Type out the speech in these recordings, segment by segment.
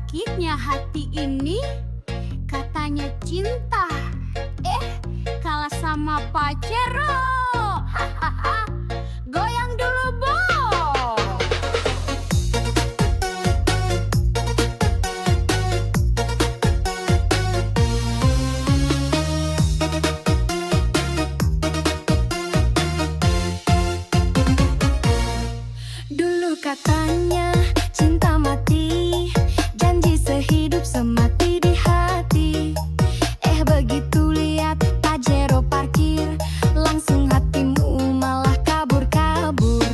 sakitnya hati ini, katanya cinta, kalah sama Pacero. Hahaha, goyang dulu, Bo. Dulu katanya cinta mati, janji sehidup semati di hati. Begitu lihat Pajero parkir, langsung hatimu malah kabur-kabur.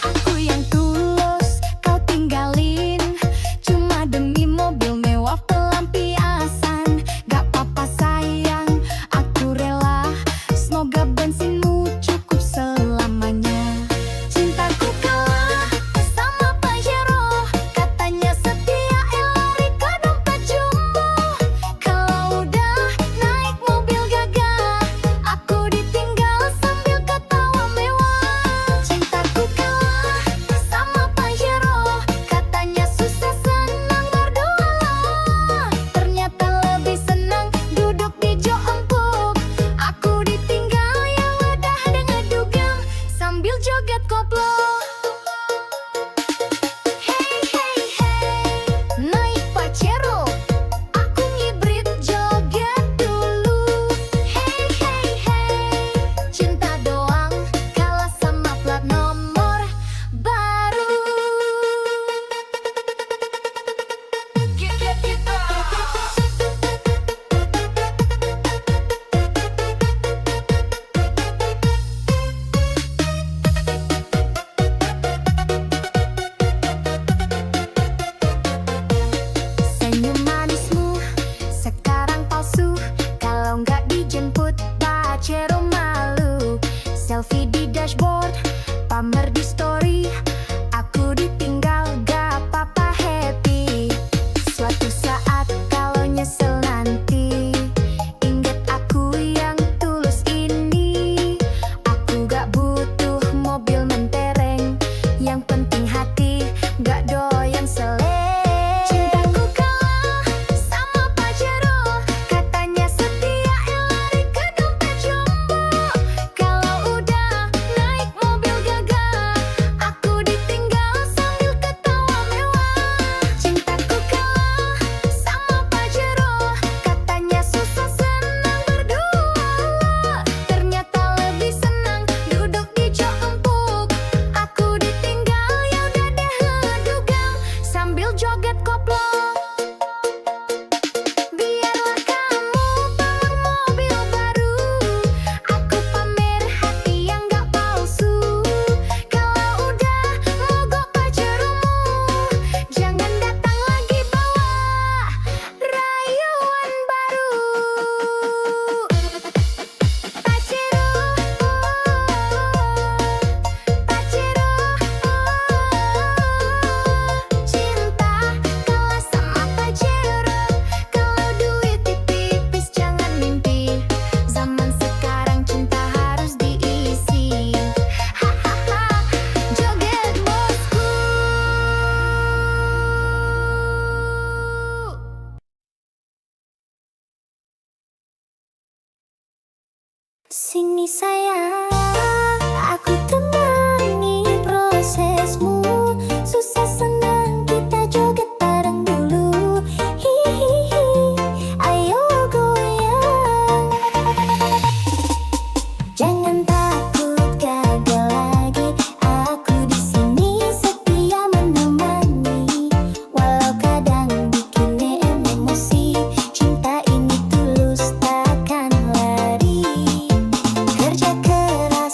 Aku yang tulus kau tinggalin, cuma demi mobil mewah pelampiasan. Gak apa-apa sayang, aku rela, semoga bensinmu cukup selamanya. Cintaku kalah sama Pajero, katanya setia lari ke dompet jumbo. Kalau udah naik mobil gagah, aku ditinggal sambil ketawa mewah. Cintaku kalah sama Pajero, katanya susah senang berdua. Ternyata lebih senang duduk di jok empuk. Aku ditinggal yang udah dengan dugem sambil joget koplo. Hey hey hey, naik Pajero, aku ngibrit joget dulu. Hey hey hey, cinta doang kalah sama plat nomor baru. Senyum manismu sekarang palsu, kalau nggak dijemput Pajero malu. Selfie di dashboard, pamer di story, aku ditinggal gak apa-apa happy. Suatu saat kalau nyesel nanti, ingat aku yang tulus ini. Aku gak butuh mobil mentereng, yang penting hati gak doyan seleng. Cintaku kalah sama Pajero, katanya setia lari ke dompet jumbo. Kalau udah naik mobil gagah, aku ditinggal sambil ketawa mewah. Cintaku kalah sama Pajero, katanya susah senang berdua. Ternyata lebih senang duduk di jok empuk. Aku ditinggal ya udah deh ngedugem sambil joget koplo. Biarlah kamu bawa mobil baru, aku pamer hati yang gak palsu. Kalau udah mogok Pajeromu, jangan datang lagi bawa rayuan baru. Pajero, Pajero, cinta kalah sama Pajero. Kalau duit tipis jangan mimpi, zaman sekarang cinta harus diisi. Hahaha, joget bosku. Sini sayang, aku temani prosesmu. Susah senang kita joget bareng dulu. Hihihi, ayo goyang. Jangan takut gagal lagi, aku di sini setia menemani. Walau kadang bikin emosi, cinta ini tulus takkan lari. Kerja keras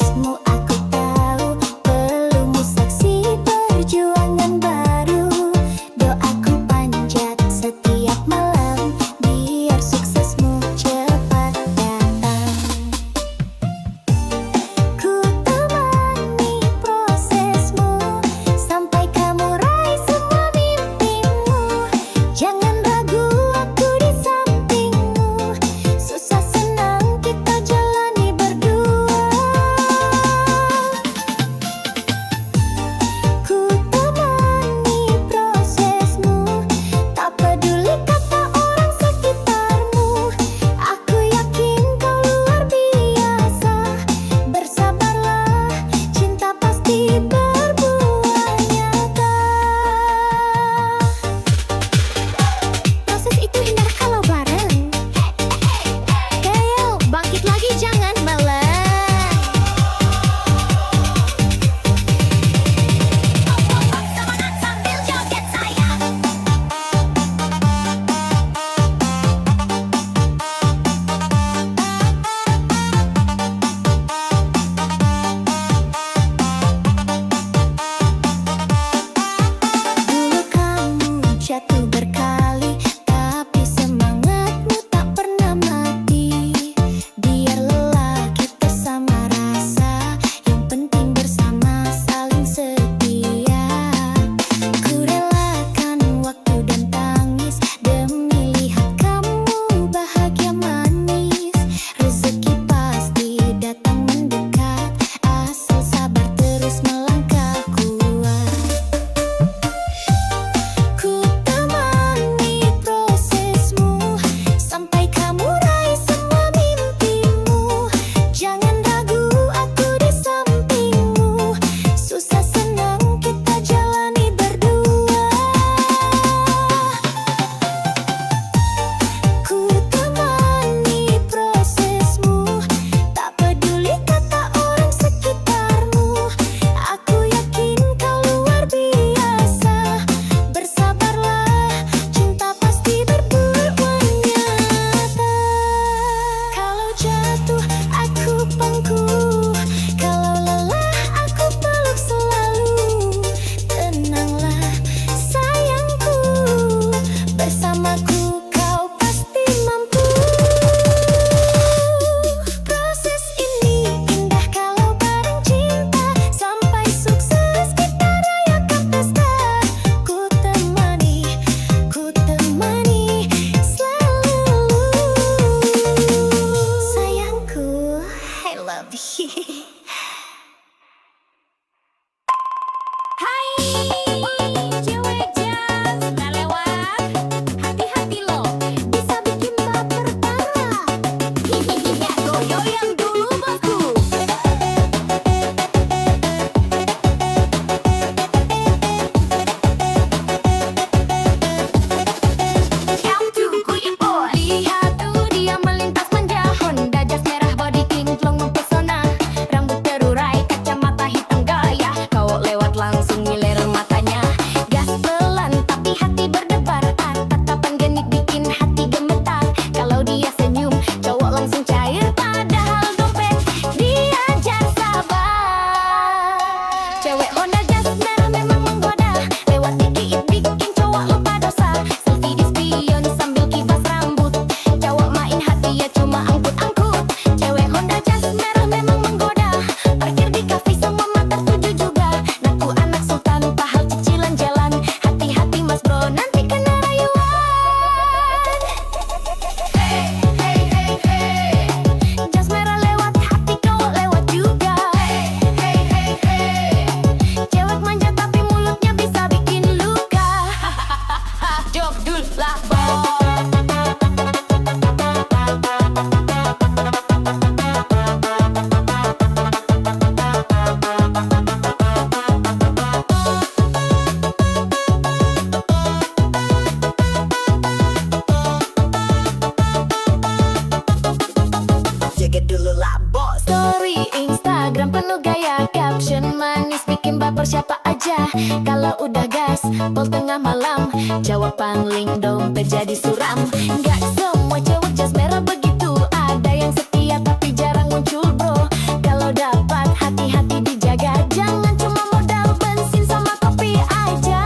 Kalau udah gas, pol tengah malam, jawab pangling dompet jadi suram. Gak semua cewek jas merah begitu, ada yang setia tapi jarang muncul bro. Kalau dapat hati-hati dijaga, jangan cuma modal bensin sama kopi aja.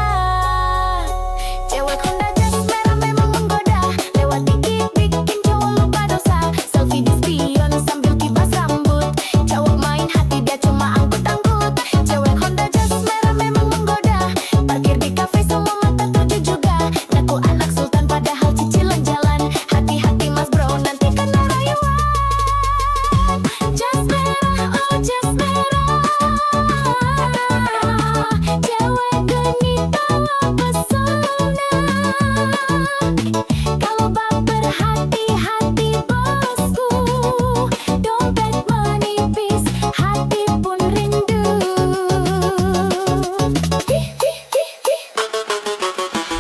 Cewek Honda jas merah memang menggoda, lewat dikit bikin cowok lupa dosa. Selfie di spion sambil kibas rambut, cowok main hati dia cuma angkut-angkut. Cewek Honda jas merah memang menggoda, parkir di kafe semua mata tuju juga. Ngaku anak sultan padahal cicilan jalan, hati-hati mas bro nanti kena rayuan. Jas merah, oh jas merah, cewek genit bawa pesona. Kalau baper hati-hati bosku, dompet menipis, hati pun rindu.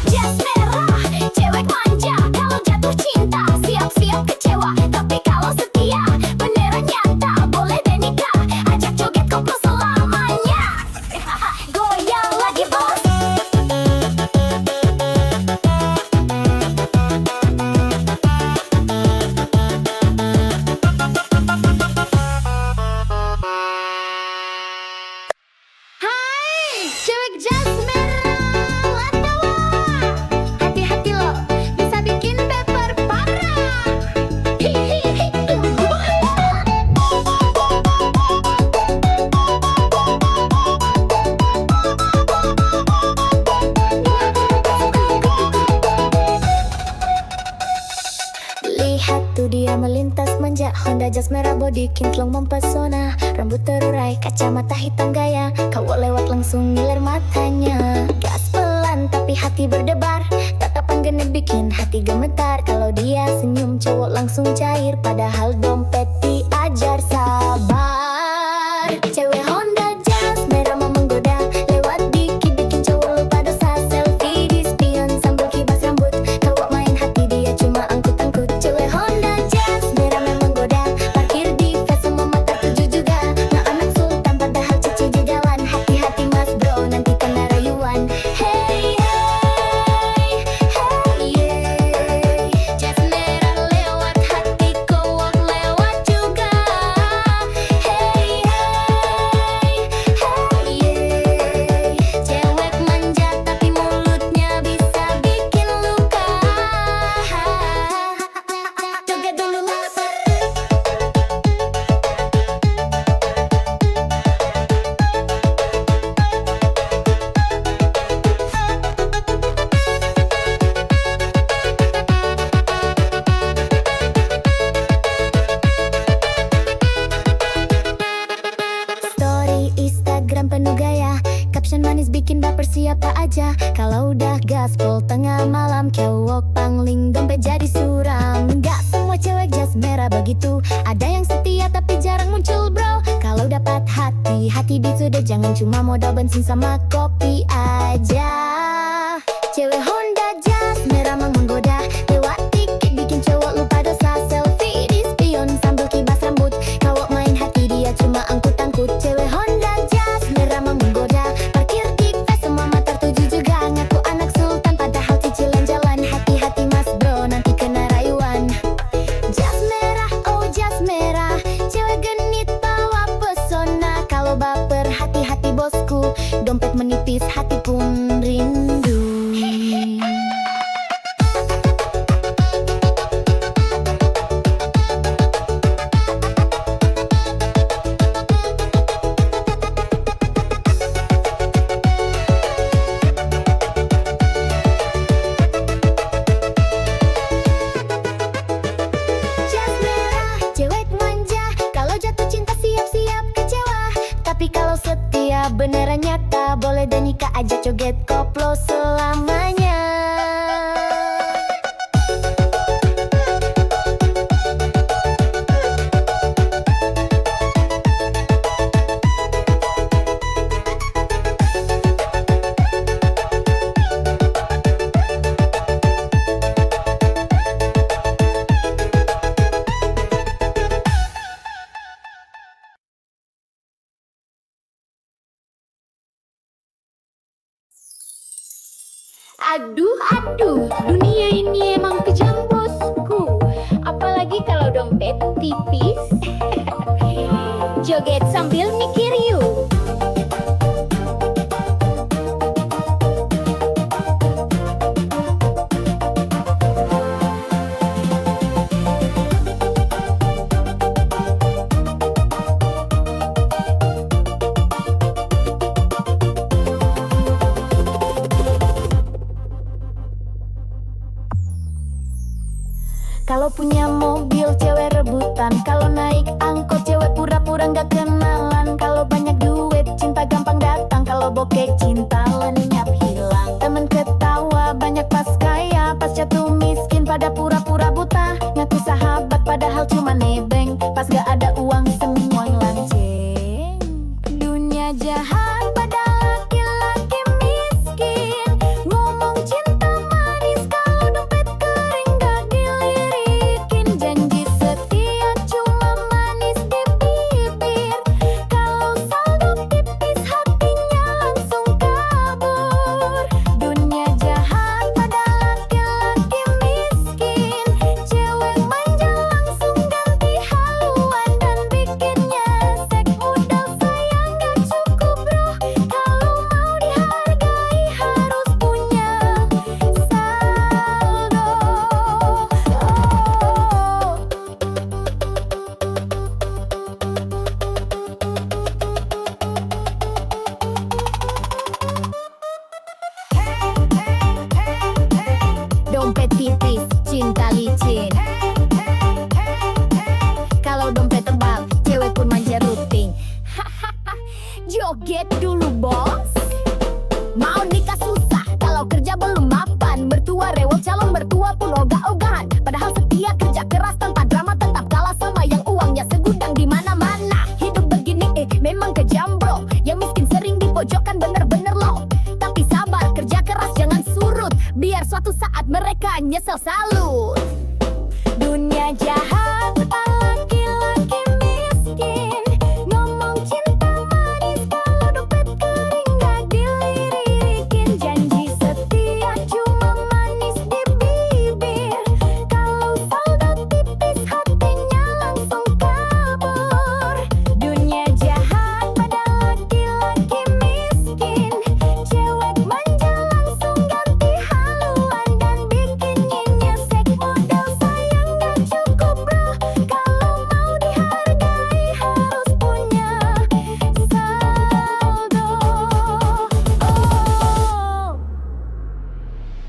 Jas merah, cewek manja, kalau jatuh cinta siap-siap kecewa, tapi kalau setia beneran nyata, boleh deh nikah, ajak joget koplo selamanya. Goyang lagi bos. Hai, cewek jas merah, wartawan. Hati-hati lo, bisa bikin baper parah. Hihihi. Lihat tuh dia melintas manja, Honda jas merah body kinclong mempesona, rambut terurai, kacamata hitam gaya, cowok lewat langsung ngiler matanya. Gas pelan tapi hati berdebar, tatapan genit bikin hati gemetar. Kalau dia senyum cowok langsung cair, padahal dompet diajar sabar. Cewek Honda jas merah mau menggoda, lewat dikit bikin cowok lupa dosa. Selfie di spion sambil kibas rambut, cowok main hati dia cuma angkut-angkut. Cewek Honda jas merah memang goda, parkir di fest semua mata tuju juga. Nggak anak sultan padahal cici di jalan, hati-hati mas bro nanti kena rayuan. Hey hey hey yeah, jas merah lewat hati cowok lewat juga. Hey hey hey yeah, cewek manja tapi mulutnya bisa bikin luka. Joget dulu mas. Story Instagram penuh gaya, caption manis bikin baper siapa aja. Kalau udah gaspol tengah malam, cowok pangling dompet jadi suram. Gak semua cewek jas merah begitu, ada yang setia tapi jarang muncul bro. Kalau dapat hati-hati sudah, jangan cuma modal bensin sama kopi aja. Cewek Honda jas merah mang menggoda, lewat dikit bikin cowok lupa dosa. Selfie di spion sambil kibas rambut, cowok main hati dia cuma angkut-angkut. Cewek Honda jas merah mang menggoda, parkir di fest semua mata tuju juga. Ngaku anak sultan padahal cicilan jalan, hati-hati mas bro nanti kena rayuan. Jas merah, oh jas merah, cewek genit bawa pesona. Kalau baper hati-hati bosku, dompet menipis hati pun rindu. Jas merah, cewek manja, kalau jatuh cinta siap-siap kecewa, tapi kalau setia beneran nyata, boleh deh nikah aja joget koplo selamanya. Aduh, aduh, dunia ini emang kejam bosku. Apalagi kalau dompet tipis. Joget sambil mikir yuk. Kalau punya mobil cewek rebutan, kalau naik angkot cewek pura-pura nggak kenalan. Kalau banyak duit cinta gampang datang, kalau bokeh cinta lenyap hilang. Temen ketawa banyak pas kaya, pas jatuh miskin pada pura-pura buta. Ngaku sahabat padahal cuma nebeng, pas gak ada uang semua lanceng. Dunia jahat pada laki-laki miskin, ngomong cinta manis kalau dompet kering gak dilirikin. Janji setia cuma manis di bibir, kalau saldo tipis hatinya langsung kabur. Dunia jahat pada laki-laki miskin, cewek manja langsung ganti haluan dan bikinnya sek. Modal sayang gak cukup bro, kalau mau dihargai harus punya saldo. Dompet tipis, cinta licin. Kalau dompet tebal, cewek pun manja rutin. Joget dulu bos. Mau nikah susah, kalau kerja belum mapan. Mertua rewel, calon mertua pun ogah-ogahan. Padahal setia kerja keras tanpa drama, tetap kalah sama yang uangnya segudang di mana-mana. Hidup begini memang kejam bro, yang miskin sering dipojokkan bener-bener loh. Tapi sabar, kerja keras jangan surut, biar suatu saat mereka nyesel salut. Dunia jahat laki-laki miskin, ngomong cinta manis kalau dompet kering gak dilirikin. Janji setia cuma manis di bibir, kalau saldo tipis hatinya langsung kabur. Dunia jahat pada laki-laki miskin, cewek manja langsung ganti haluan dan bikinnya nyesek. Modal sayang gak cukup bro, kalau mau dihargai harus punya saldo.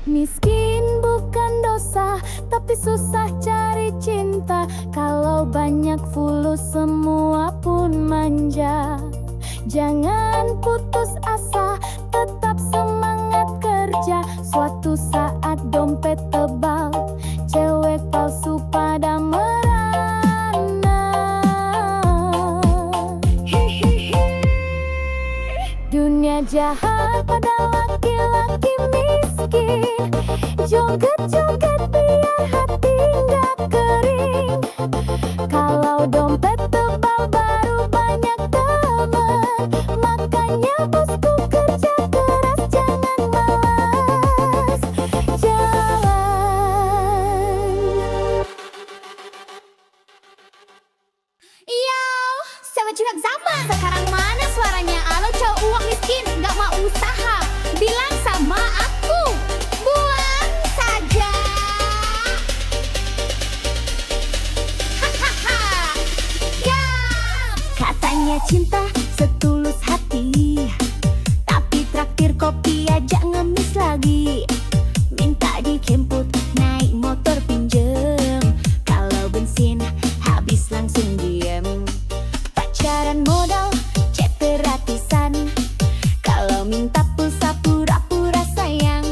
Miskin bukan dosa, tapi susah cari cinta. Kalau banyak fulus semua pun manja. Jangan putus asa, tetap semangat kerja. Suatu saat dompet tebal, cewek palsu pada merana. Dunia jahat pada laki-laki miskin, joget-joget biar hati nggak kering. Kalau dompet tebal baru banyak teman, makanya bosku kerja keras jangan malas jalan. Yo, sama curhat zaman. Sekarang mana suaranya? Alo cowok uang miskin, gak mau usaha. Bilang sama aku, buang saja. Hahaha. Ya. Katanya cinta setulus hati, tapi traktir kopi aja ngemis lagi. Minta dijemput naik motor pinjem, kalau bensin habis langsung diem. Pacaran modal chat gratisan, kalau minta pulsa pura-pura sayang.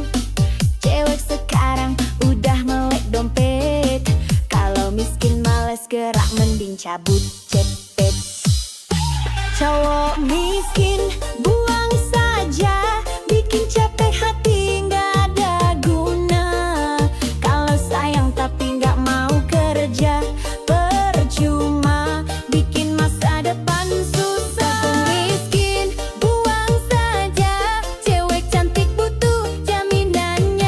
Cewek sekarang udah melek dompet, kalau miskin males gerak mending cabut cepet. Cowok miskin buang saja, bikin capek hati nggak ada guna. Kalau sayang tapi nggak mau kerja, percuma bikin masa depan susah. Miskin buang saja, cewek cantik butuh jaminannya.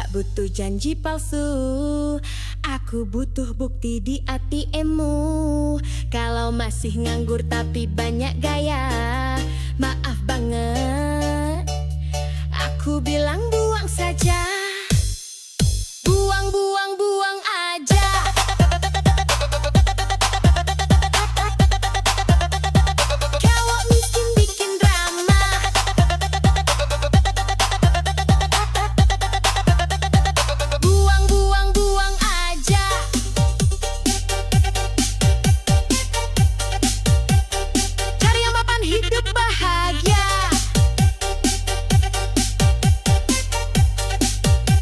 Gak butuh janji palsu, aku butuh bukti di ATM-mu. Kalau masih nganggur tapi banyak gaya, maaf banget, aku bilang buang saja. Buang, buang, buang aja. Cowok miskin bikin drama, buang, buang, buang aja. Cari yang mapan hidup bahagia.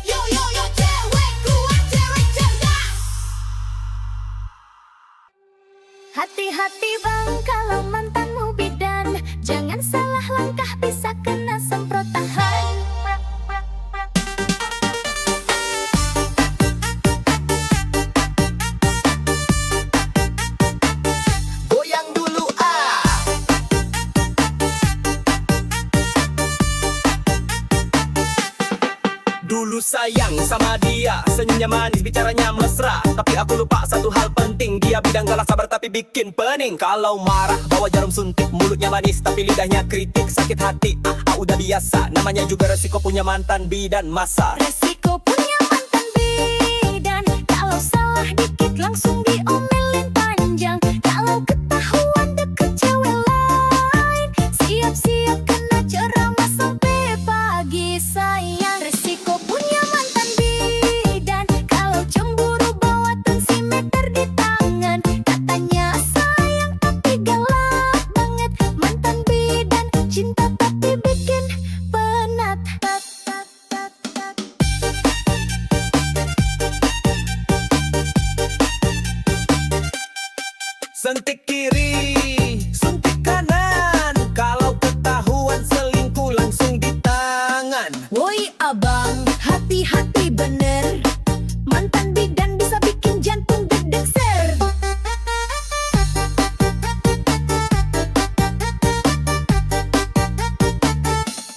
Yo, yo, yo, cewek kuat, cewek cerdas. Hati-hati bang kalau mantanmu bidan, jangan salah langkah bisa kena semprotan. Goyang dulu ah. Dulu sayang sama dia, senyumnya manis, bicaranya mesra. Tapi aku lupa satu hal penting, dia bidang galak sabar tapi bikin pening. Kalau marah bawa jarum suntik, mulutnya manis tapi lidahnya kritik. Sakit hati, udah biasa, namanya juga resiko punya mantan bidan masa. Resiko punya mantan bidan, kalau salah dikit langsung diomelin panjang. Kalau ketahuan deket cewek lain, siap-siap kena ceramah sampai pagi sayang. Resiko punya mantan bidan, kalau cemburu bawa tensimeter di tangan. Katanya sayang tapi galak banget, mantan bidan cinta tapi bikin penat. Sentik kiri, suntik kanan, kalau ketahuan selingkuh langsung di tangan. Woi abang, hati-hati bener, mantan bidan bisa bikin jantung deg-deg ser.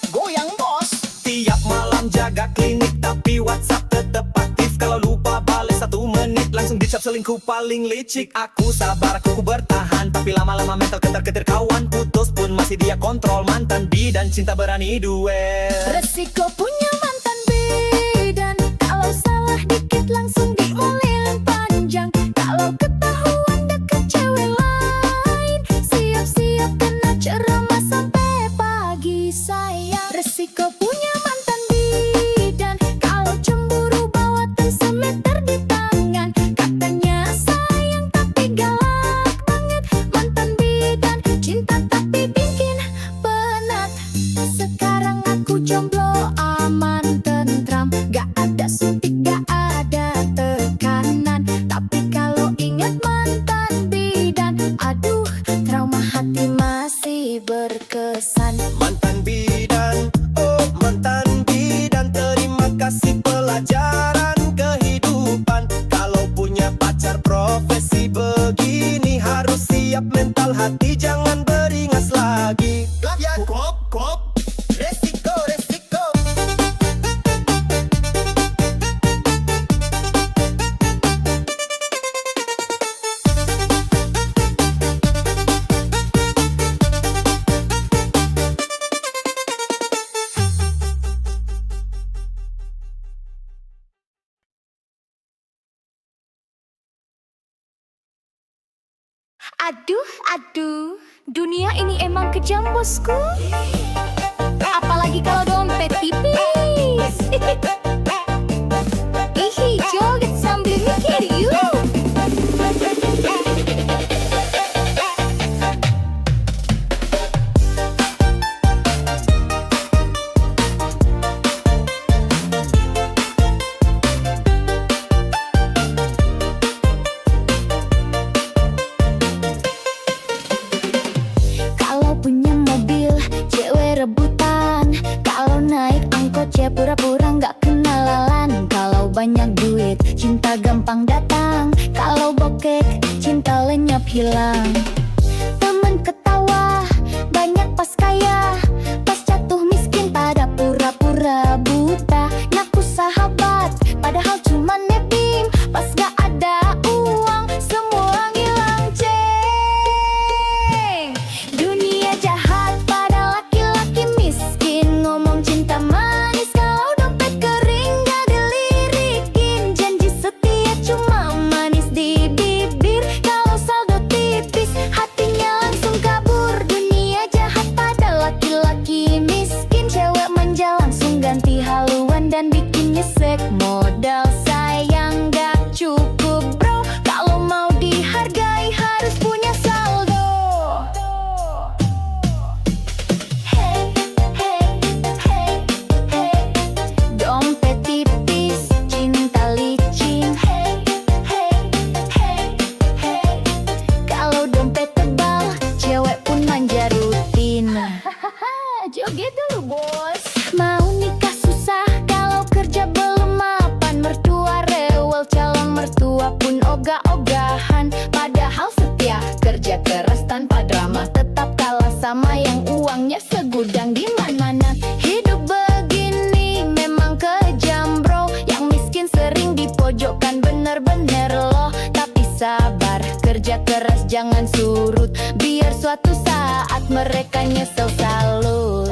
Goyang bos. Tiap malam jaga klinik tapi WhatsApp tetep aktif. Kalau lupa bales 1 menit langsung dicap selingkuh paling licik. Aku sabar, aku bertahan, tapi lama-lama mental ketar-ketir kawan. Putus pun masih dia kontrol, mantan bidan cinta berani duel. Resiko punya mantan bidan, kalau salah dikit langsung diomelin panjang. Kalau ketahuan deket cewek lain, siap-siap kena ceramah sampai pagi sayang. Resiko punya mantan bidan, kalau cemburu bawa tensimeter di tangan. Katanya sayang tapi galak banget, mantan bidan cinta tapi bikin penat. Sekarang aku jomblo aman tentram, gak ada suntik gak ada tekanan. Tapi kalau ingat mantan bidan, aduh trauma hati masih berkesan. Mantan bidan, oh mantan bidan, terima kasih pelajaran kehidupan. Kalau punya pacar profesi begini, harus siap mental hati, jangan beringas lagi. Ya kop, kop, resiko, resiko. Aduh, aduh, dunia ini emang kejam bosku. Apalagi kalau dompet tipis. Ih, joget sambil mikir yuk. Kalau punya mobil, cewek rebutan. Kalau naik angkot, cewek pura-pura nggak kenalan. Kalau banyak duit, cinta gampang datang. Kalau bokek, cinta lenyap hilang. Temen ketawa, banyak pas kaya. Pas jatuh miskin, pada pura-pura buta. Ngaku sahabat, bikin nyesek. Modal sayang gak cukup bro, kalau mau dihargai harus punya saldo. Hey, hey, hey, hey. Dompet tipis, cinta licin. Hey, hey, hey, hey. Kalau dompet tebal, cewek pun manja rutin. Joget dulu bos. Mau nikah susah, kalau kerja belum mapan. Mertua rewel, calon mertua pun ogah-ogahan. Padahal setia, kerja keras tanpa drama, tetap kalah sama yang uangnya segudang di mana-mana. Hidup begini memang kejam bro, yang miskin sering dipojokkan bener-bener loh. Tapi sabar, kerja keras jangan surut, biar suatu saat mereka nyesel salut.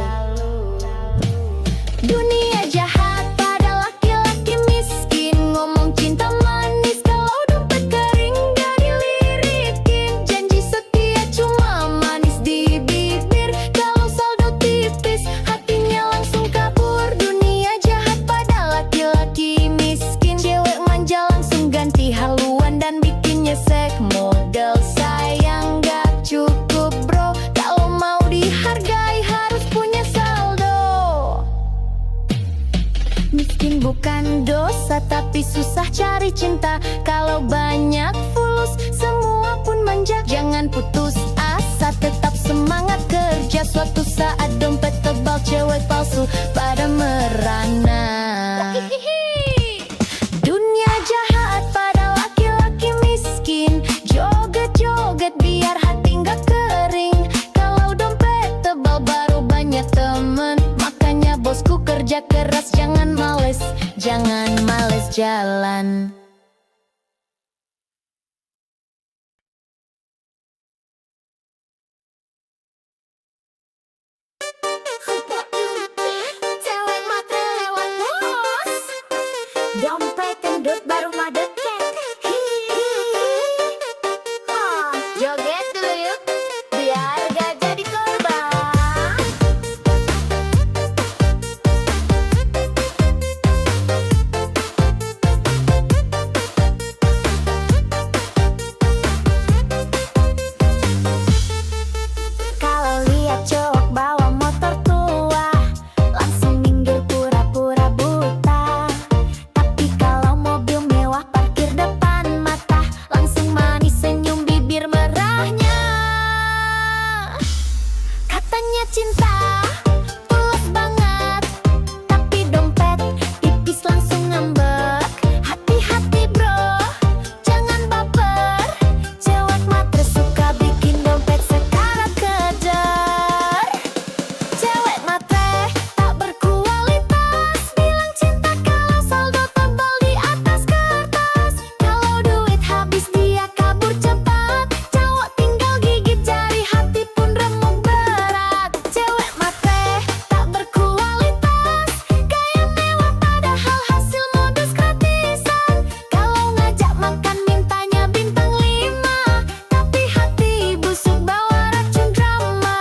Dunia jahat pada laki-laki miskin, ngomong cinta manis kalau dompet kering gak dilirikin. Janji setia cuma manis di bibir, kalau saldo tipis hatinya langsung kabur. Dunia jahat pada laki-laki miskin, cewek manja langsung ganti haluan dan bikin nyesek. Modal sayang gak cukup bro, kalau mau dihargai harus punya saldo. Miskin bukan dosa, tapi susah cari cinta. Kalau banyak fulus, semua pun manja. Jangan putus asa, tetap semangat kerja. Suatu saat dompet tebal, cewek palsu pada merana. Dunia jahat pada laki-laki miskin, joget-joget biar hati nggak kering. Kalau dompet tebal baru banyak temen, makanya bosku kerja keras, jangan males jalan. Cewek matre lewat bos. Dompet gendut baru madeket. Joget dulu yuk, biar gak jadi korban. Kalau lihat cowok bawa motor tua, langsung minggir pura-pura buta. Tapi kalau mobil mewah parkir depan mata, langsung manis senyum bibir merahnya. Katanya cinta tulus banget, tapi dompet tipis langsung ngambek. Hati-hati bro, jangan baper, cewek matre suka bikin dompet sekarat kejar. Cewek matre tak berkualitas, bilang cinta kalau saldo tebal di atas kertas. Kalau duit habis dia kabur cepat, cowok tinggal gigit jari, hati pun remuk berat. Cewek matre tak berkualitas, gaya mewah padahal hasil modus gratisan. Kalau ngajak makan mintanya bintang 5, tapi hati busuk bawa racun drama.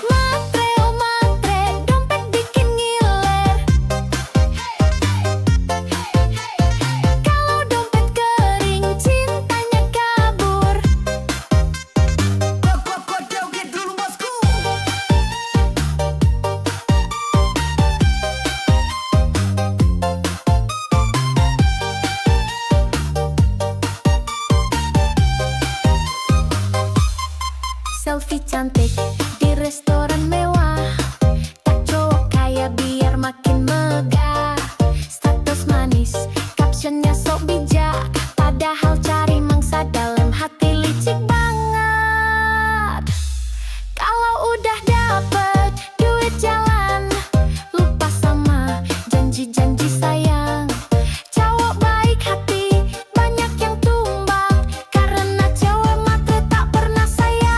Matre oh matre, dompet bikin ngiler. Kalau dompet kering, cintanya kabur. Joget dulu bosku. Selfie cantik di restoran mewah, tak cowok kaya biar makin megah. Status manis, captionnya sok bijak, padahal cari mangsa dalam hati licik banget. Kalau udah dapet duit jalan, lupa sama janji-janji sayang. Cowok baik hati, banyak yang tumbang, karena cewek matre tak pernah sayang.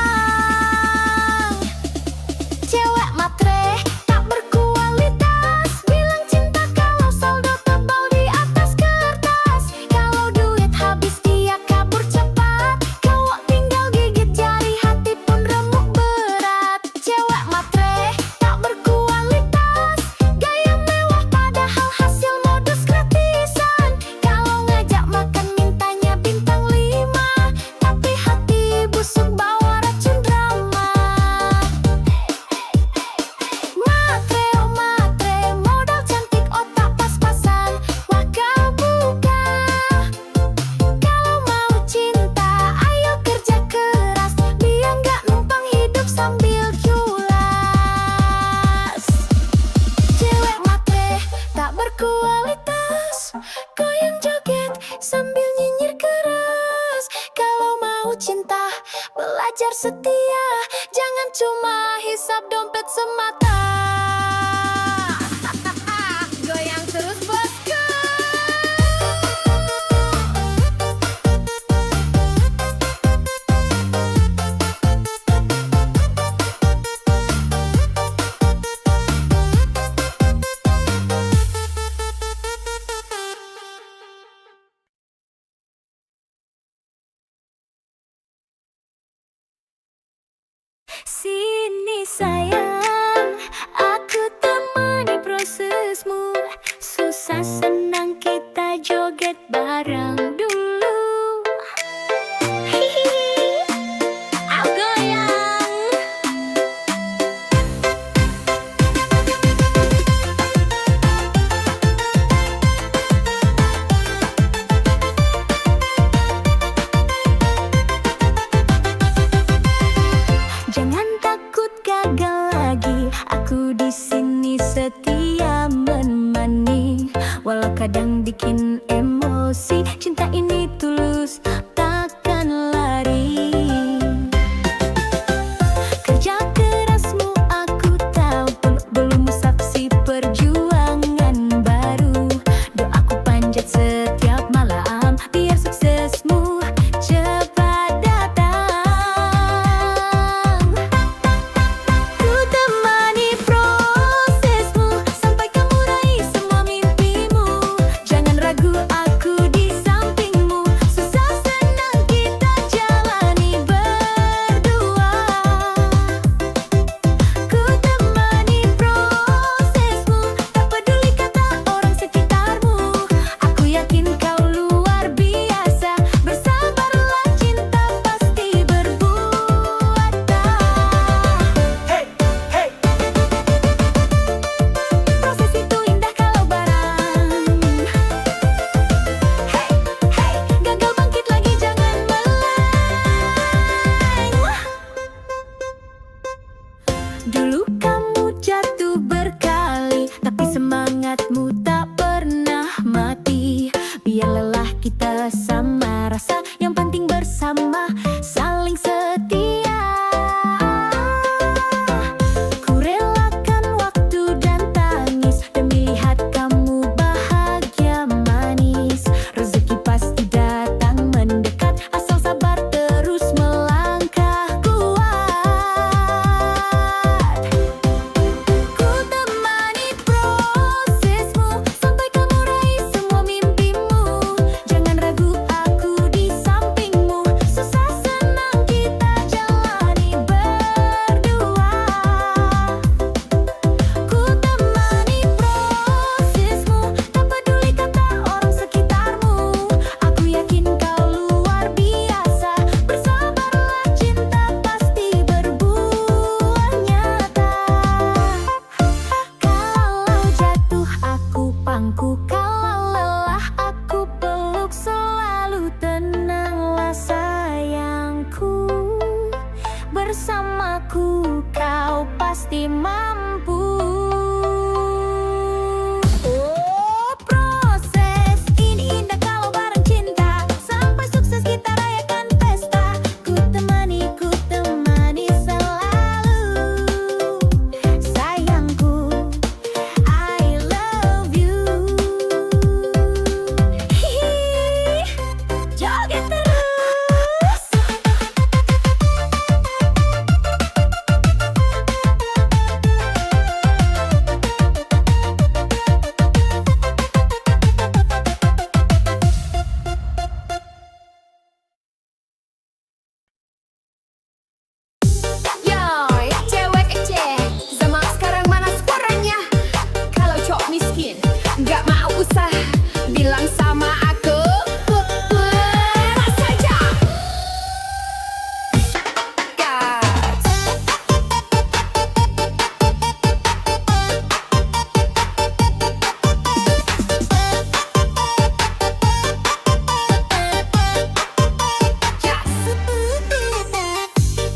setia menemani. Walau kadang bikin emosi, cinta ini tulus, takkan lari. Kerja kerasmu aku tahu, peluk-belum saksi perjuangan baru. Doaku panjat setiap malam, biar suksesmu cepat datang. Ku temani prosesmu sampai kamu raih semua mimpimu. Jangan ragu, aku di sampingmu. Susah senang kita jalani berdua. Ku temani prosesmu, tak peduli kata orang sekitarmu. Aku yakin kau luar biasa, bersabarlah, cinta pasti berbuat tak. Hey, hey. Proses itu indah kalau barang. Hey, hey, gagal bangkit lagi, jangan meleng. Dulu kamu jatuh berkali, tapi semangatmu tak pernah mati. Biar lelah kita sama rasa, yang penting bersama, saling setia. Ku relakan waktu dan tangis demi lihat kamu bahagia manis. Rezeki pasti datang mendekat, asal sabar terus melangkah kuat. Ku temani prosesmu sampai kamu raih semua mimpimu. Jangan ragu, aku di sampingmu. Susah senang kita jalani berdua. Ku temani prosesmu, tak peduli kata orang sekitarmu. Aku yakin kau luar biasa, bersabarlah, cinta pasti berbuah nyata. Kalau jatuh aku pangku, kalau lelah aku peluk, selalu tenanglah sayangku. Bersamaku kau pasti mampu. Oh, proses ini indah kalau bareng cinta, sampai sukses kita rayakan pesta. Ku temani selalu, sayangku, I love you. Hihi, joget terus. Yo, cewek kece, zaman sekarang mana suaranya? Kalau cowok miskin, nggak mau usah, bilang sama aku, puas saja. Gas.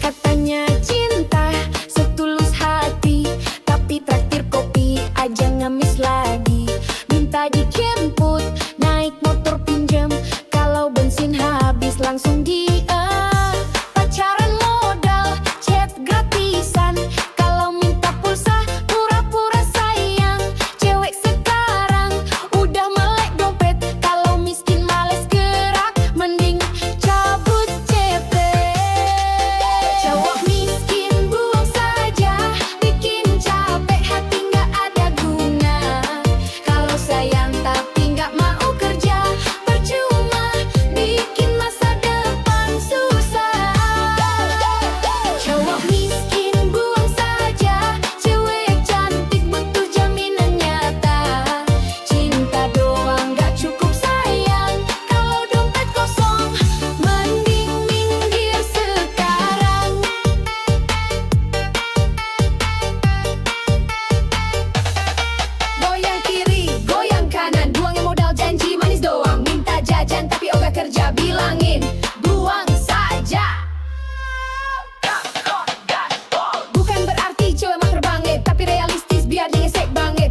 Katanya cinta setulus hati, tapi traktir kopi aja ngamis lagi. Minta dijemput, naik motor pinjam, kalau bensin habis langsung dia. Pacaran modal, chat gratisan, kalau minta pulsa pura-pura sayang. Cewek sekarang udah melek dompet, kalau miskin males gerak, mending cabut CP. Cowok miskin buang saja, bikin capek hati nggak ada guna. Kalau sayang tapi nggak mau kerja, percuma bikin masa depan susah. Cowok miskin buang saja, cewek cantik butuh jaminan nyata. Cinta doang nggak cukup sayang, kalau dompet kosong mending minggir sekarang. Goyang kiri, goyang kanan, buangin modal janji manis doang. Minta jajan tapi ogah kerja, bilangin buang saja. Bukan berarti cewek mah terbangit, tapi realistis biar dia gesek banget.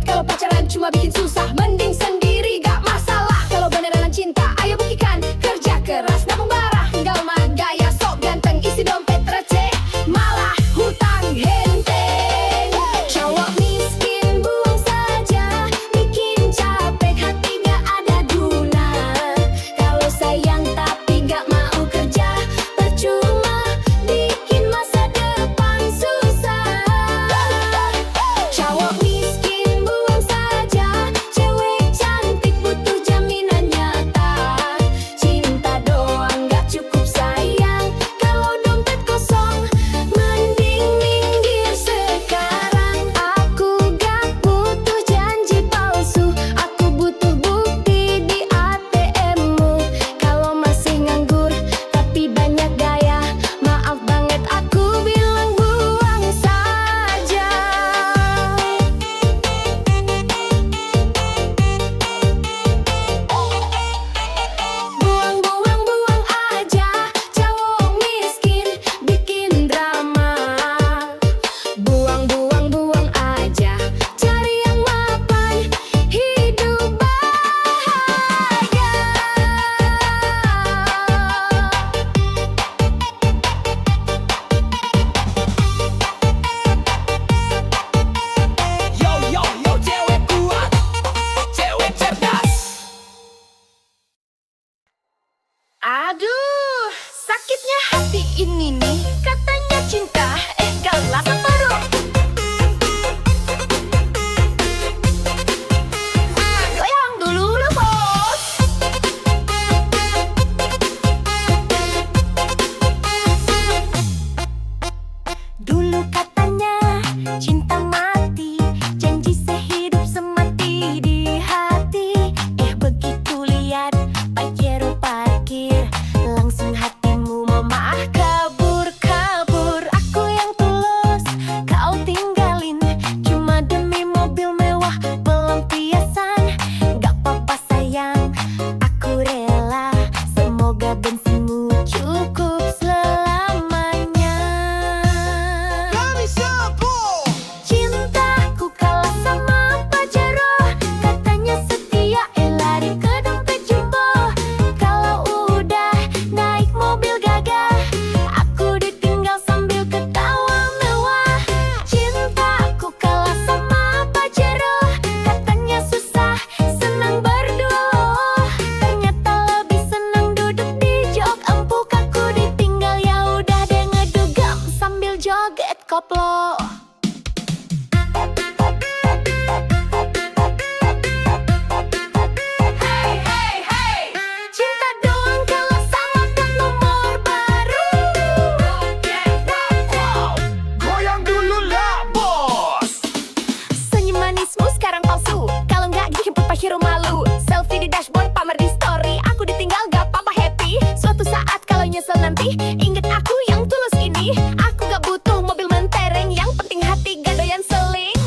sekarang palsu. Kalau nggak dijemput Pak Hero malu. Selfie di dashboard, pamer di story. Aku ditinggal gak apa-apa happy. Suatu saat kalau nyesel nanti, inget aku yang tulus ini. Aku gak butuh mobil mentereng, yang penting hati gak doyan seling.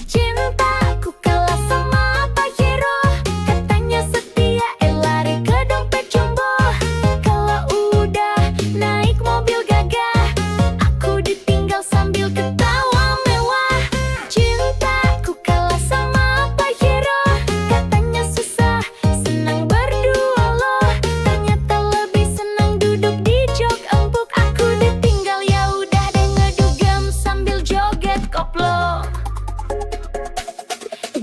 Cintaku kalah sama Pak Hero, katanya setia, lari ke dompet jumbo. Kalau udah naik mobil gagah, aku ditinggal sambil ketawa mewah. Cintaku kalah sama Pak Hero, katanya susah, senang berdua loh. Ternyata lebih senang duduk di jok empuk. Aku ditinggal ya udah deh ngedugem sambil joget koplo.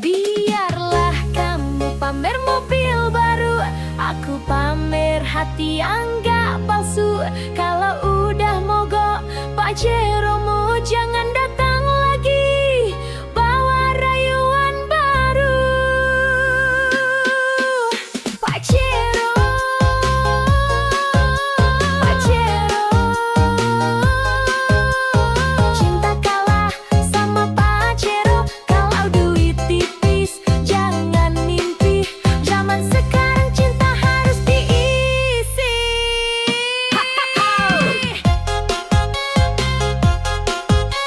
Biarlah kamu pamer mobil baru, aku pamer hati yang gak palsu. Kalau udah mogok Pajeromu jangan datang lagi, bawa rayuan baru. Pajero, Pajero, cinta kalah sama Pajero. Kalau duit tipis jangan mimpi, zaman sekarang cinta harus diisi.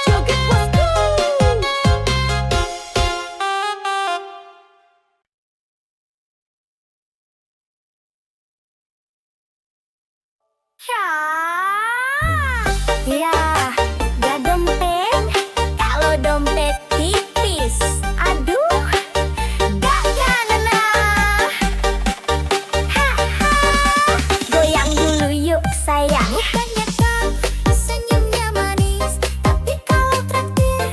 Joget bosku. Ya, gak dompet. Kalau dompet tipis, aduh, gak gana. Goyang dulu yuk sayang. Bukannya kau senyumnya manis, tapi kalau traktir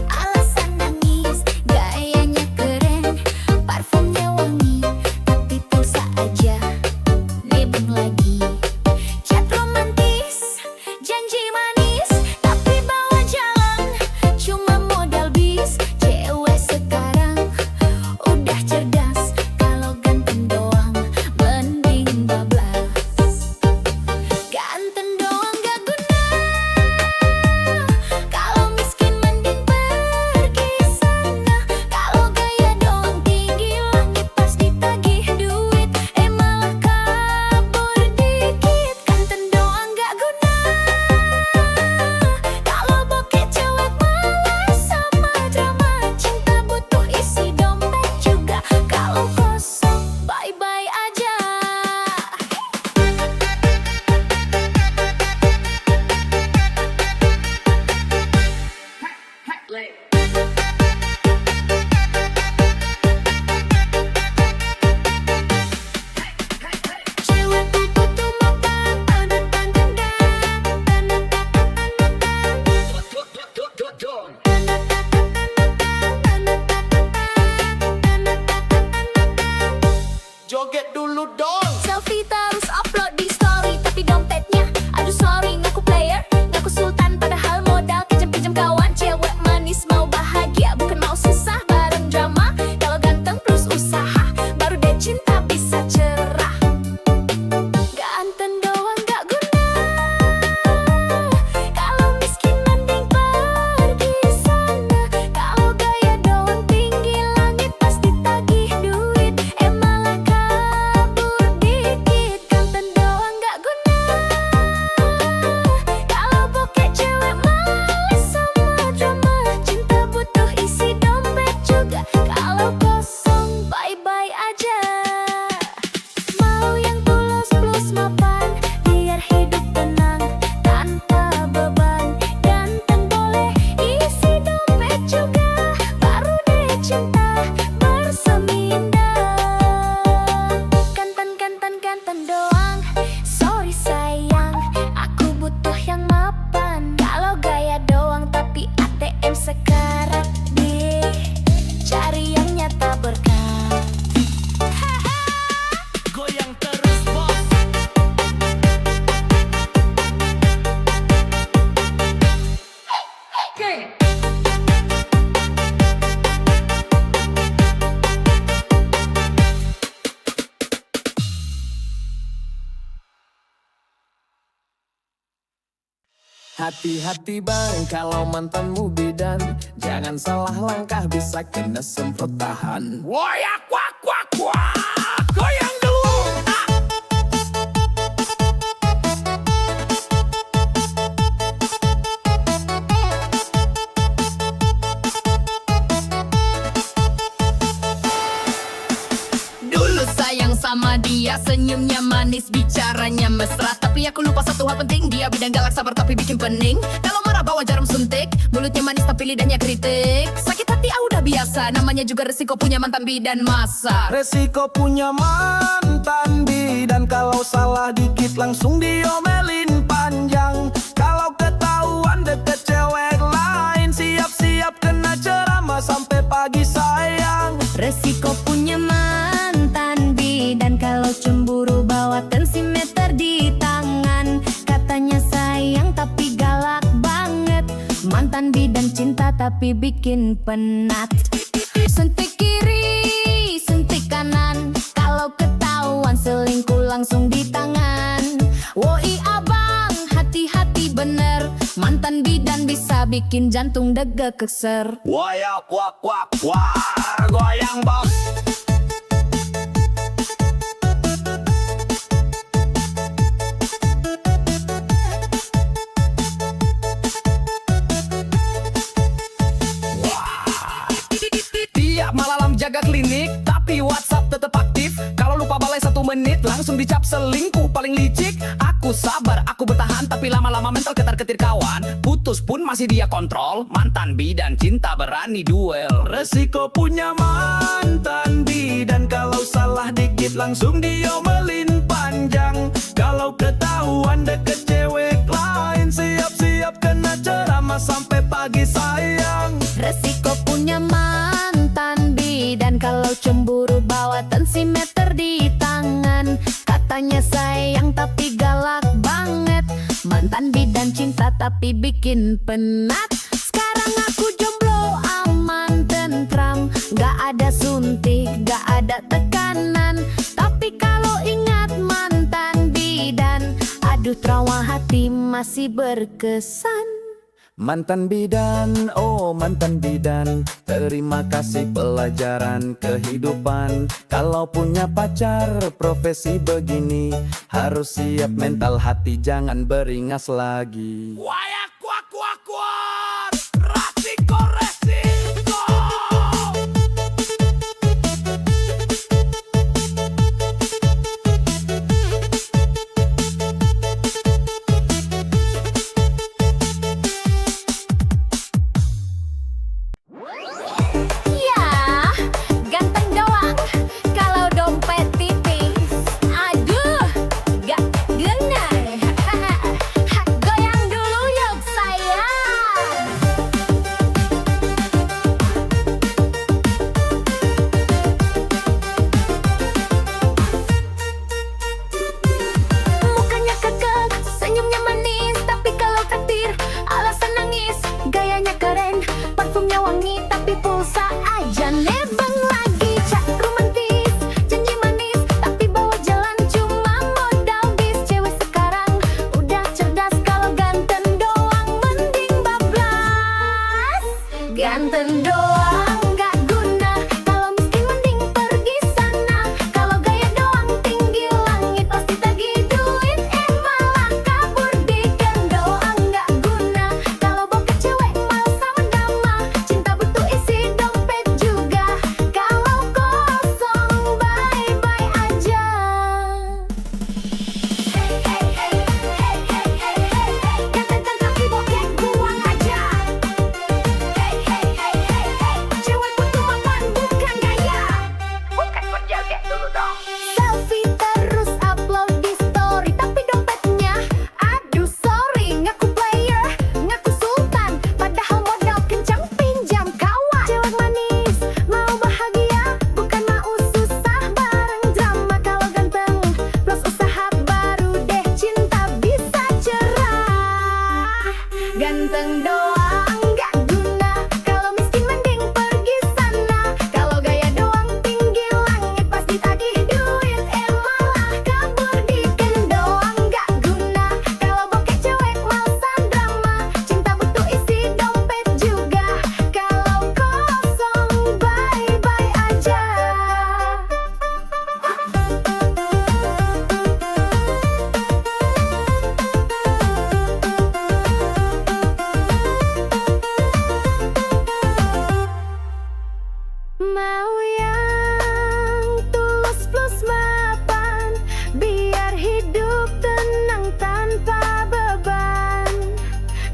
alasan nangis. Gayanya keren, parfumnya wangi, tapi pulsa aja nebeng lagi. Chat romantis, janji manis, Hati-hati bang kalau mantanmu bidan, jangan salah langkah bisa kena semprot tahan. Woyak wak wak wak, goyang dulu. Dulu sayang sama dia, senyumnya manis, bicaranya mesra. Tapi aku lupa satu hal penting, dia bidang galak, sabar tapi bikin pening. Kalau marah bawa jarum suntik, mulutnya manis tapi lidahnya kritik. Sakit hati udah biasa, namanya juga resiko punya mantan bidan masa. Resiko punya mantan bidan, kalau salah dikit langsung diomelin panjang. Kalau ketahuan deket cewek lain, siap-siap kena ceramah sampai pagi sayang. Resiko punya mantan bidan, kalau cemburu bawa tensimeter di tangan. Katanya sayang tapi galak banget, mantan bidan cinta tapi bikin penat. Suntik kiri, suntik kanan, kalau ketahuan selingkuh langsung di tangan. Woi abang, hati-hati bener, mantan bidan bisa bikin jantung deg keser. Woyak wak wak wak, goyang bos. Tiap malam jaga klinik, tapi WhatsApp tetap aktif. Kalau lupa balai 1 menit, langsung dicap selingkuh paling licik. Aku sabar, aku bertahan, tapi lama-lama mental ketar-ketir kawan. Putus pun masih dia kontrol, mantan bidan cinta berani duel. Resiko punya mantan bidan, kalau salah dikit langsung diomelin panjang. Kalau ketahuan deket cewek lain, siap-siap kena ceramah sampai pagi sayang. Resiko punya mantan bidan, kalau cemburu bawa tensimeter di tangan. Katanya sayang tapi galak banget, mantan bidan cinta tapi bikin penat. Sekarang aku jomblo aman tentram, gak ada suntik, gak ada tekanan. Tapi kalau ingat mantan bidan, aduh trauma hati masih berkesan. Mantan bidan, oh mantan bidan, terima kasih pelajaran kehidupan. Kalau punya pacar profesi begini, harus siap mental hati, jangan beringas lagi. Wayak wak wak wak, resiko resiko. Ya, ganteng doang, kalau dompet tipis. Aduh, gak guna. Goyang dulu yuk sayang. Mukanya kekek, senyumnya manis, tapi kalau takdir alasan nangis. Gayanya keren, parfumnya wangi, tapi pulsa aja nebeng lagi. Cak romantis, janji manis, tapi bawa jalan cuma modal bis. Cewek sekarang udah cerdas, kalau ganteng doang mending bablas. Ganteng doang gak guna, kalau miskin mending pergi sana. Kalau gaya doang tinggi langit, pasti tagih duit, malah kabur. Bikin doang gak guna, kalau bokeh cewek malah sama dama. Cinta butuh isi dompet juga, kalau kosong bye-bye aja. Hey hey hey hey hey hey hey hey, ganteng tapi bokeh buang aja. Hey hey hey hey hey, cewek Mau yang tulus plus mapan, biar hidup tenang tanpa beban.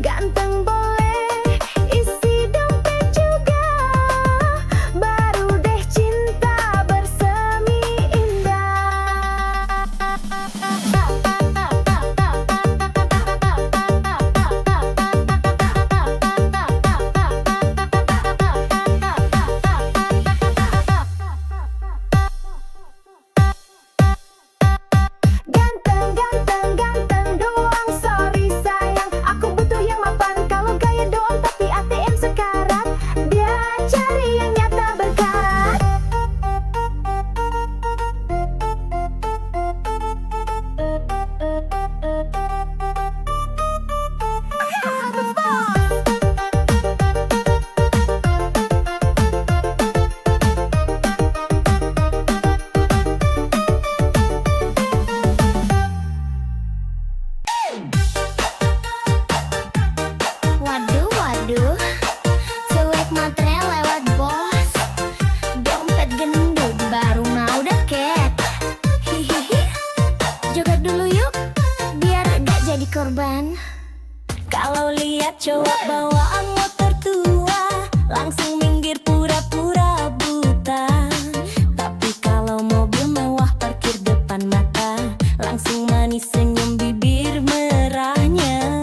Ganteng boleh, isi dompet juga, baru deh cinta bersemi indah. Ganteng, ganteng, ganteng doang, sorry sayang. Aku butuh yang mapan, kalau gaya doang tapi ATM sekarat. Dia cari yang nyata berkarat. Waduh, waduh, cuek matre lewat bos. Dompet gendut baru mau deket. Hihihi, joget dulu yuk, biar gak jadi korban. Kalau lihat cowok bawaan motor tua, langsung minggir pura-pura buta. Tapi kalau mobil mewah parkir depan mata, langsung manis senyum bibir merahnya.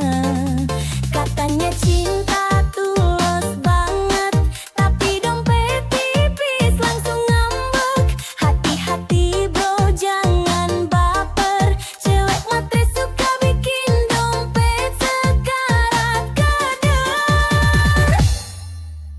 Katanya cinta tulus banget, tapi dompet tipis langsung ngambek. Hati-hati bro, jangan baper. Cewek matre suka bikin dompet sekarat kadar.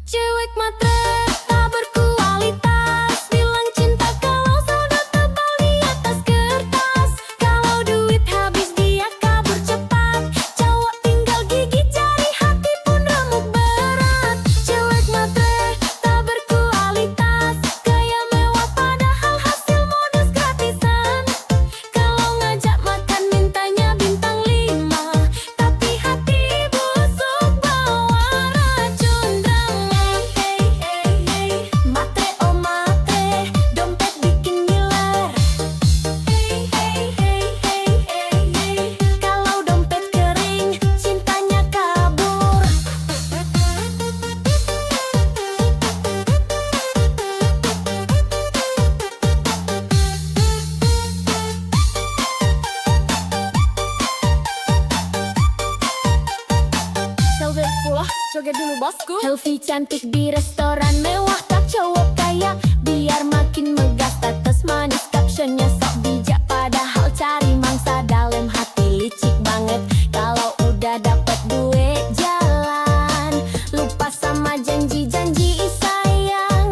Cewek matre tak berkualitas, bilang cinta kalau saldo tebal di atas kertas. Kalau duit habis dia kabur cepat, cowok tinggal gigit jari, hati pun remuk berat. Cewek matre tak berkualitas, gaya mewah padahal hasil modus gratisan. Kalau ngajak makan mintanya bintang 5, tapi hati busuk bawa racun drama. Hey, hey, hey, matre oh matre, dompet bikin ngiler. Hey, hey, hey, hey, hey, hey, kalau dompet kering, cintanya kabur. Joget pula, joget dulu bosku. Selfie cantik di restoran mewah, tak cowok kaya, biar makin megah status manis. Captionnya sok bijak, padahal cari mangsa, dalam hati licik banget. Kalau udah dapet duit jalan, lupa sama janji-janji sayang.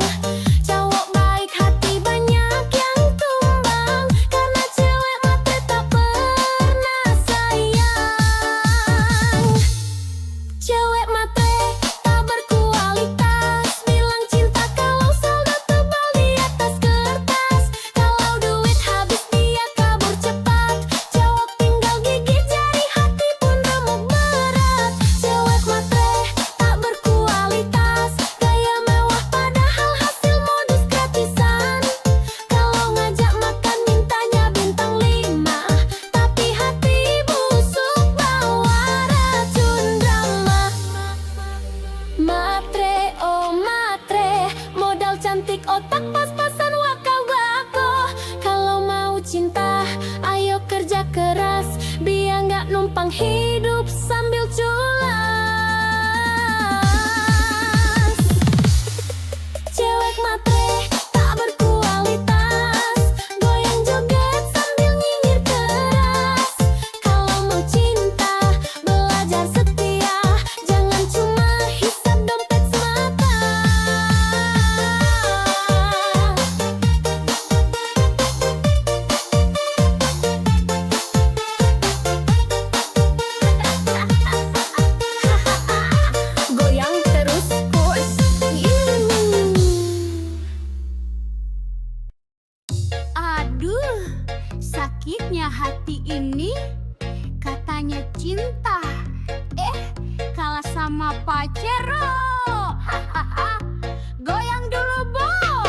Cowok baik hati banyak yang tumbang, karena cewek matre tak pernah sayang. Cewek matre tak berkualitas, bilang cinta kalau saldo tebal di atas kertas. Kalau duit habis dia kabur cepat, cowok tinggal gigit jari, hati pun remuk berat. Cewek matre tak berkualitas, gaya mewah padahal hasil modus gratisan. Kalau ngajak makan mintanya bintang 5, tapi hati busuk bawa racun drama. Matre oh matre, modal cantik otak pas-pasan waka wako. Kalau mau cinta ayo kerja keras, biar nggak numpang hidup sambil culas. Cewek matre tak berkualitas, goyang joget sambil nyinyir keras. Kalau mau cinta belajar setia, jangan cuma hisap dompet semata. sakitnya hati ini. Katanya cinta, kalah sama pacero. Hahaha, goyang dulu bos.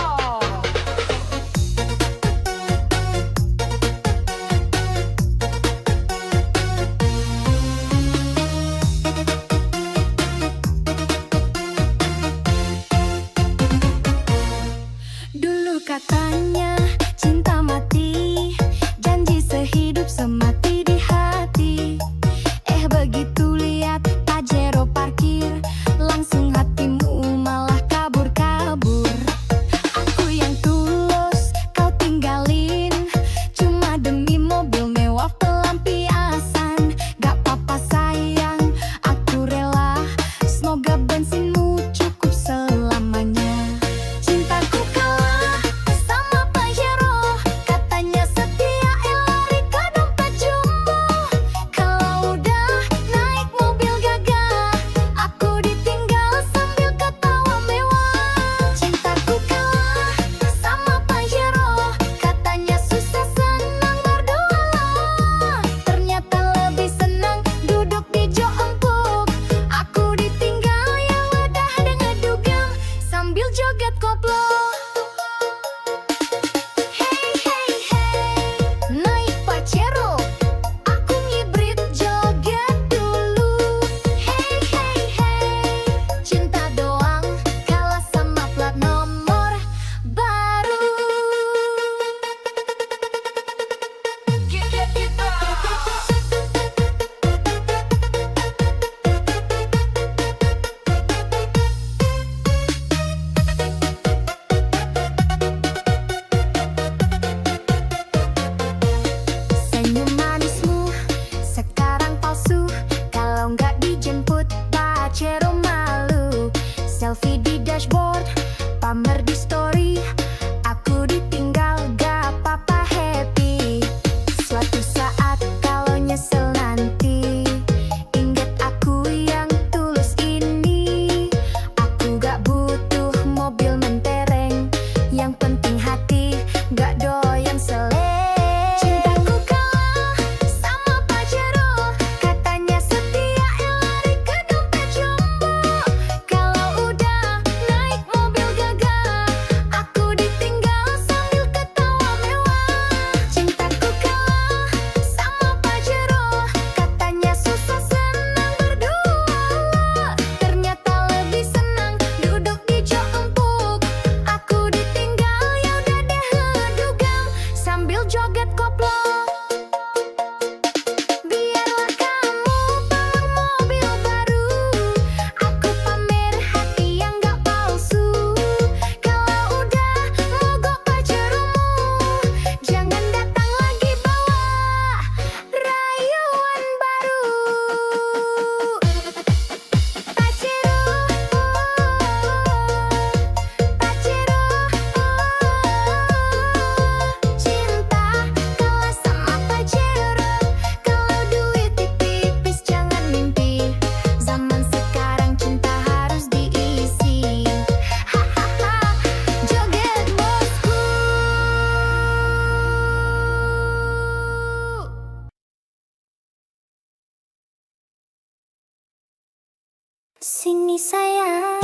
Katanya cinta mati, janji sehidup semati di hati. Begitu lihat Pajero parkir, langsung hatimu malah kabur-kabur. Aku yang tulus kau tinggalin, cuma demi mobil mewah pelampiasan. Gak apa-apa sayang, aku rela, semoga bensinmu cukup selamanya. Cintaku kalah sama Pajero, katanya setia lari ke dompet jumbo. Kalau udah naik mobil gagah, aku ditinggal sambil ketawa mewah. Cintaku kalah sama Pajero, katanya susah senang berdua. Ternyata lebih senang duduk di jok empuk. Aku ditinggal ya udah dengan dugem sambil joget koplo. Hey hey hey, naik Pajero, aku ngibrit joget dulu. Hey hey hey, cinta doang kalah sama plat nomor baru. Senyum manismu sekarang palsu, kalau nggak dijemput Pajero malu. Selfie di dashboard, pamer di story, aku ditinggal gak apa-apa happy. Suatu saat kalau nyesel nanti, ingat aku yang tulus ini. Aku gak butuh mobil mentereng, yang penting hati gak doyan seleng. Cintaku kalah sama Pajero, katanya setia lari ke dompet jumbo. Kalau udah naik mobil gagah, aku ditinggal sambil ketawa mewah. Cintaku kalah sama Pajero, katanya susah senang berdua. Ternyata lebih senang duduk di jok empuk. Aku ditinggal ya udah deh ngedugem sambil joget koplo. Biarlah kamu bawa mobil baru, aku pamer hati yang gak palsu. Kalau udah mogok Pajeromu, jangan datang lagi bawa rayuan baru. Pajero, Pajero, cinta kalah sama Pajero. Kalau duit tipis jangan mimpi, zaman sekarang cinta harus diisi. Hahaha, joget bosku. Sini sayang.